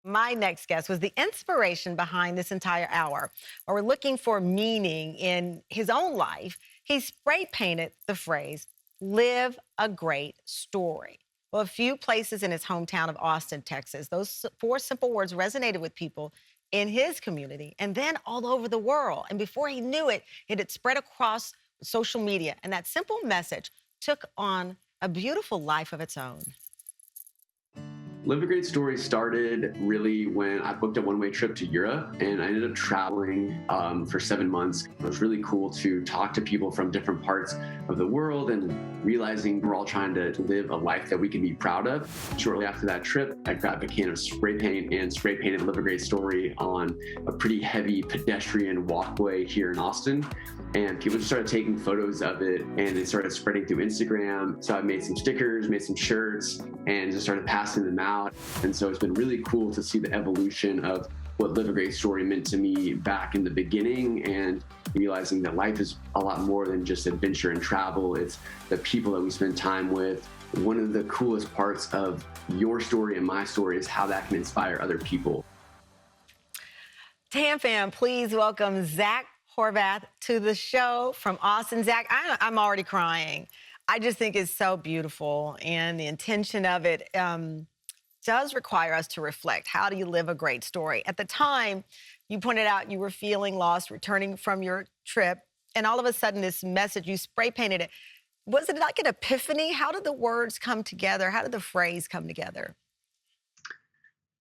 My next guest was the inspiration behind this entire hour. While we're looking for meaning in his own life, he spray painted the phrase, live a great story. Well, a few places in his hometown of Austin, Texas, those four simple words resonated with people in his community and then all over the world. And before he knew it, it had spread across social media. And that simple message took on a beautiful life of its own. Live a Great Story started really when I booked a one-way trip to Europe, and I ended up traveling for 7 months. It was really cool to talk to people from different parts of the world and realizing we're all trying to live a life that we can be proud of. Shortly after that trip, I grabbed a can of spray paint and spray painted Live a Great Story on a pretty heavy pedestrian walkway here in Austin. And people just started taking photos of it, and it started spreading through Instagram. So I made some stickers, made some shirts, and just started passing them out. And so it's been really cool to see the evolution of what Live a Great Story meant to me back in the beginning, and realizing that life is a lot more than just adventure and travel. It's the people that we spend time with. One of the coolest parts of your story and my story is how that can inspire other people. Tam fam, please welcome Zach Horvath to the show from Austin. Zach, I'm already crying. I just think it's so beautiful, and the intention of it does require us to reflect. How do you live a great story? At the time, you pointed out you were feeling lost, returning from your trip, and all of a sudden this message, you spray painted it. Was it like an epiphany? How did the words come together? How did the phrase come together?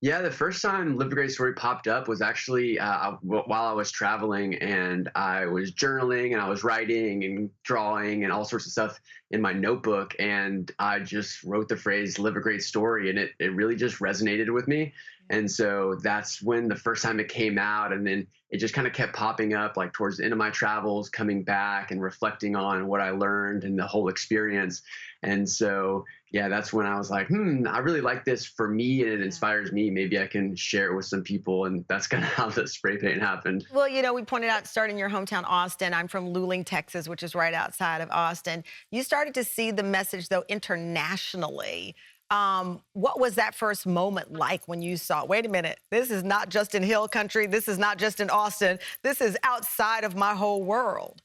Yeah, the first time Live a Great Story popped up was actually while I was traveling, and I was journaling and I was writing and drawing and all sorts of stuff in my notebook. And I just wrote the phrase Live a Great Story, and it really just resonated with me. And so that's when the first time it came out, and then it just kind of kept popping up like towards the end of my travels, coming back and reflecting on what I learned and the whole experience. And so, yeah, that's when I was like, I really like this for me, and it inspires me. Maybe I can share it with some people. And that's kind of how the spray paint happened. Well, you know, we pointed out starting your hometown, Austin. I'm from Luling, Texas, which is right outside of Austin. You started to see the message, though, internationally. What was that first moment like when you saw, wait a minute, this is not just in Hill Country, this is not just in Austin, this is outside of my whole world?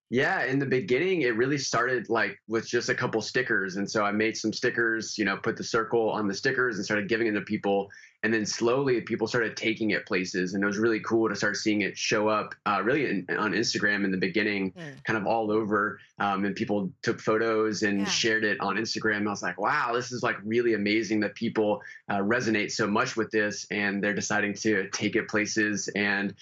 Yeah, in the beginning, it really started like with just a couple stickers. And so I made some stickers, put the circle on the stickers and started giving them to people. And then slowly people started taking it places. And it was really cool to start seeing it show up really on Instagram in the beginning, kind of all over. And people took photos and shared it on Instagram. And I was like, wow, this is like really amazing that people resonate so much with this. And they're deciding to take it places and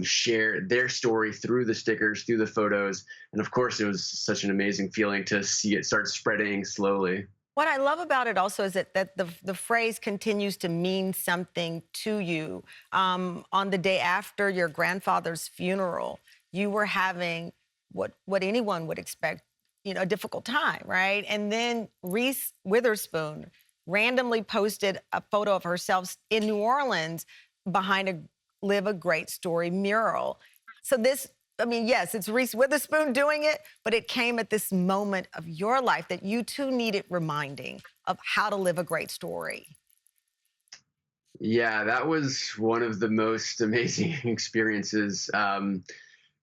share their story through the stickers, through the photos. And of course, it was such an amazing feeling to see it start spreading slowly. What I love about it also is that the phrase continues to mean something to you. On the day after your grandfather's funeral, you were having what anyone would expect, a difficult time, right? And then Reese Witherspoon randomly posted a photo of herself in New Orleans behind a Live a Great Story mural. So yes, it's Reese Witherspoon doing it, but it came at this moment of your life that you too needed reminding of how to live a great story. Yeah, that was one of the most amazing experiences.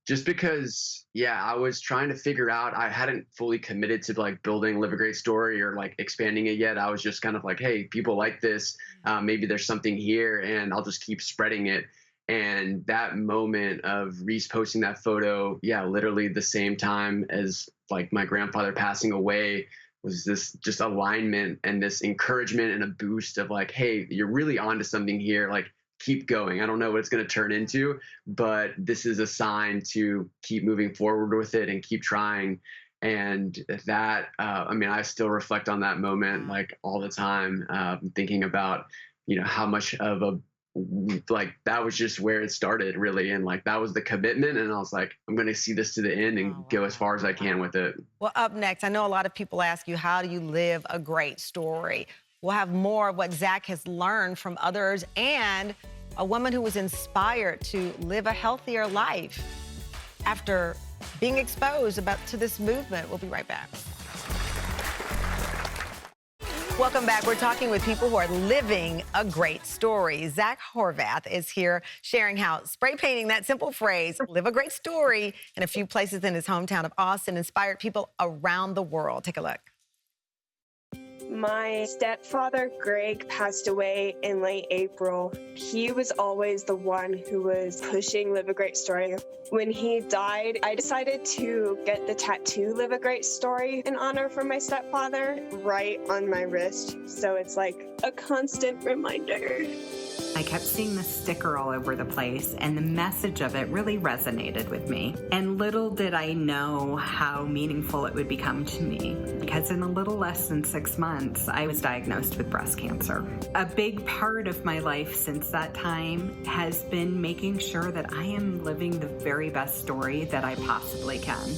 Just because, I was trying to figure out, I hadn't fully committed to like building Live a Great Story or like expanding it yet. I was just kind of like, hey, people like this. Maybe there's something here, and I'll just keep spreading it. And that moment of Reese posting that photo, literally the same time as like my grandfather passing away, was this just alignment and this encouragement and a boost of like, hey, you're really onto something here. Like, keep going. I don't know what it's going to turn into, but this is a sign to keep moving forward with it and keep trying. And that, I still reflect on that moment like all the time, thinking about, how much of that was just where it started really. And like, that was the commitment. And I was like, I'm going to see this to the end and go as far as I can with it. Well, up next, I know a lot of people ask you, how do you live a great story? We'll have more of what Zach has learned from others and a woman who was inspired to live a healthier life after being exposed to this movement. We'll be right back. Welcome back. We're talking with people who are living a great story. Zach Horvath is here sharing how spray painting that simple phrase, live a great story, in a few places in his hometown of Austin inspired people around the world. Take a look. My stepfather, Greg, passed away in late April. He was always the one who was pushing Live a Great Story. When he died, I decided to get the tattoo Live a Great Story in honor for my stepfather right on my wrist. So it's like a constant reminder. I kept seeing the sticker all over the place, and the message of it really resonated with me. And little did I know how meaningful it would become to me, because in a little less than 6 months, I was diagnosed with breast cancer. A big part of my life since that time has been making sure that I am living the very best story that I possibly can.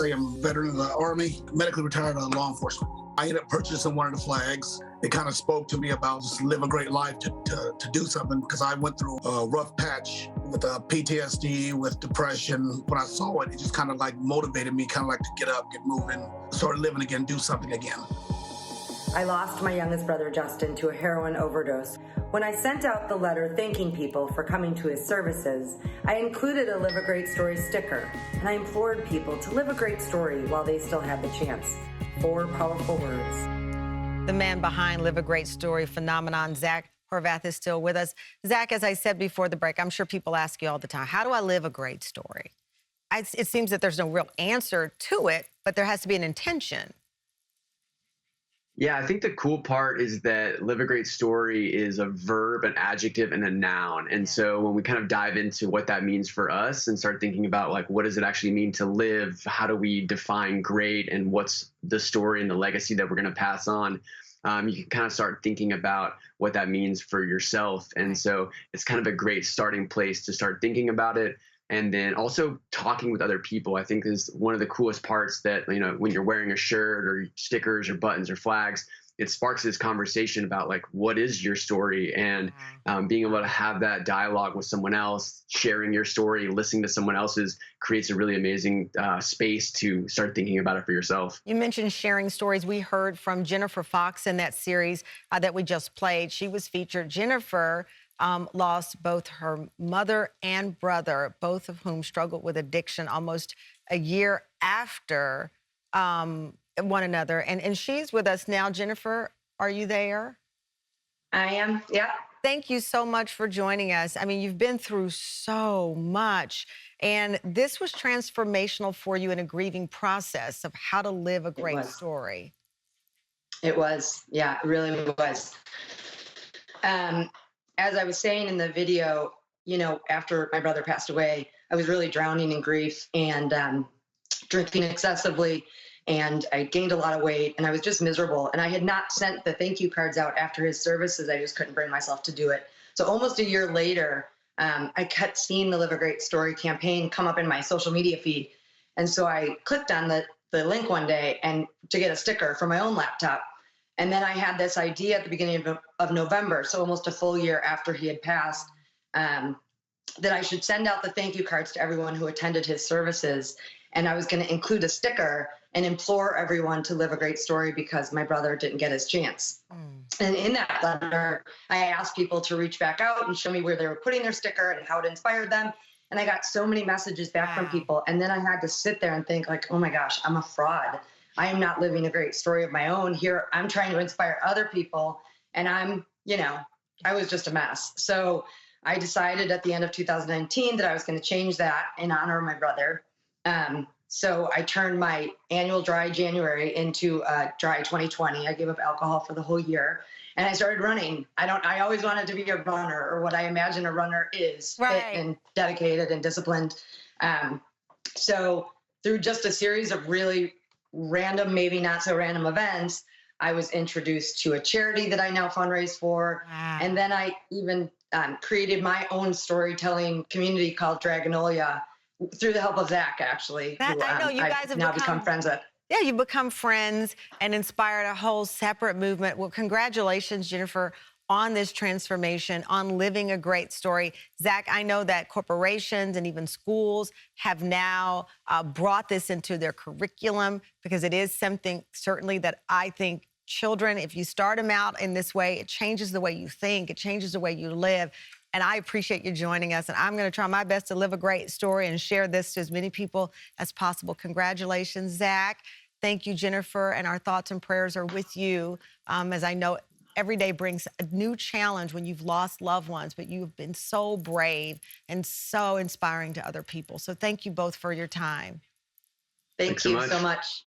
I am a veteran of the Army, medically retired law enforcement. I ended up purchasing one of the flags. It kind of spoke to me about just live a great life to do something, because I went through a rough patch with PTSD, with depression. When I saw it, it just kind of like motivated me, kind of like to get up, get moving, start living again, do something again. I lost my youngest brother, Justin, to a heroin overdose. When I sent out the letter thanking people for coming to his services, I included a Live a Great Story sticker, and I implored people to live a great story while they still had the chance. 4 powerful words. The man behind Live a Great Story phenomenon, Zach Horvath, is still with us. Zach, as I said before the break, I'm sure people ask you all the time, how do I live a great story? It seems that there's no real answer to it, but there has to be an intention. Yeah, I think the cool part is that live a great story is a verb, an adjective, and a noun. And so when we kind of dive into what that means for us and start thinking about, like, what does it actually mean to live? How do we define great, and what's the story and the legacy that we're going to pass on? You can kind of start thinking about what that means for yourself. And so it's kind of a great starting place to start thinking about it. And then also talking with other people, I think, is one of the coolest parts that, you know, when you're wearing a shirt or stickers or buttons or flags, it sparks this conversation about, like, what is your story? And being able to have that dialogue with someone else, sharing your story, listening to someone else's, creates a really amazing space to start thinking about it for yourself. You mentioned sharing stories. We heard from Jennifer Fox in that series that we just played. She was featured. Jennifer lost both her mother and brother, both of whom struggled with addiction almost a year after one another. And she's with us now. Jennifer, are you there? I am, yeah. Thank you so much for joining us. I mean, you've been through so much, and this was transformational for you in a grieving process of how to live a great story. It was, yeah, it really was. As I was saying in the video, you know, after my brother passed away, I was really drowning in grief and drinking excessively, and I gained a lot of weight, and I was just miserable. And I had not sent the thank you cards out after his services. I just couldn't bring myself to do it. So almost a year later, I kept seeing the Live a Great Story campaign come up in my social media feed. And so I clicked on the link one day and to get a sticker for my own laptop. And then I had this idea at the beginning of November, so almost a full year after he had passed, that I should send out the thank you cards to everyone who attended his services. And I was going to include a sticker and implore everyone to live a great story because my brother didn't get his chance. And in that letter, I asked people to reach back out and show me where they were putting their sticker and how it inspired them. And I got so many messages back from people. And then I had to sit there and think, like, oh my gosh, I'm a fraud. I am not living a great story of my own here. I'm trying to inspire other people, and I'm, you know, I was just a mess. So I decided at the end of 2019 that I was going to change that in honor of my brother. So I turned my annual dry January into dry 2020. I gave up alcohol for the whole year, and I started running. I always wanted to be a runner, or what I imagine a runner is, fit and dedicated and disciplined. So through just a series of really random, maybe not so random events, I was introduced to a charity that I now fundraise for. And then I even created my own storytelling community called Dragonolia through the help of Zach, actually. I know you guys have now become friends with. Yeah, you've become friends and inspired a whole separate movement. Well, congratulations, Jennifer, on this transformation, on living a great story. Zach, I know that corporations and even schools have now brought this into their curriculum because it is something certainly that I think children, if you start them out in this way, it changes the way you think, it changes the way you live. And I appreciate you joining us. And I'm going to try my best to live a great story and share this to as many people as possible. Congratulations, Zach. Thank you, Jennifer. And our thoughts and prayers are with you, as I know every day brings a new challenge when you've lost loved ones, but you've been so brave and so inspiring to other people. So thank you both for your time. Thank you so much.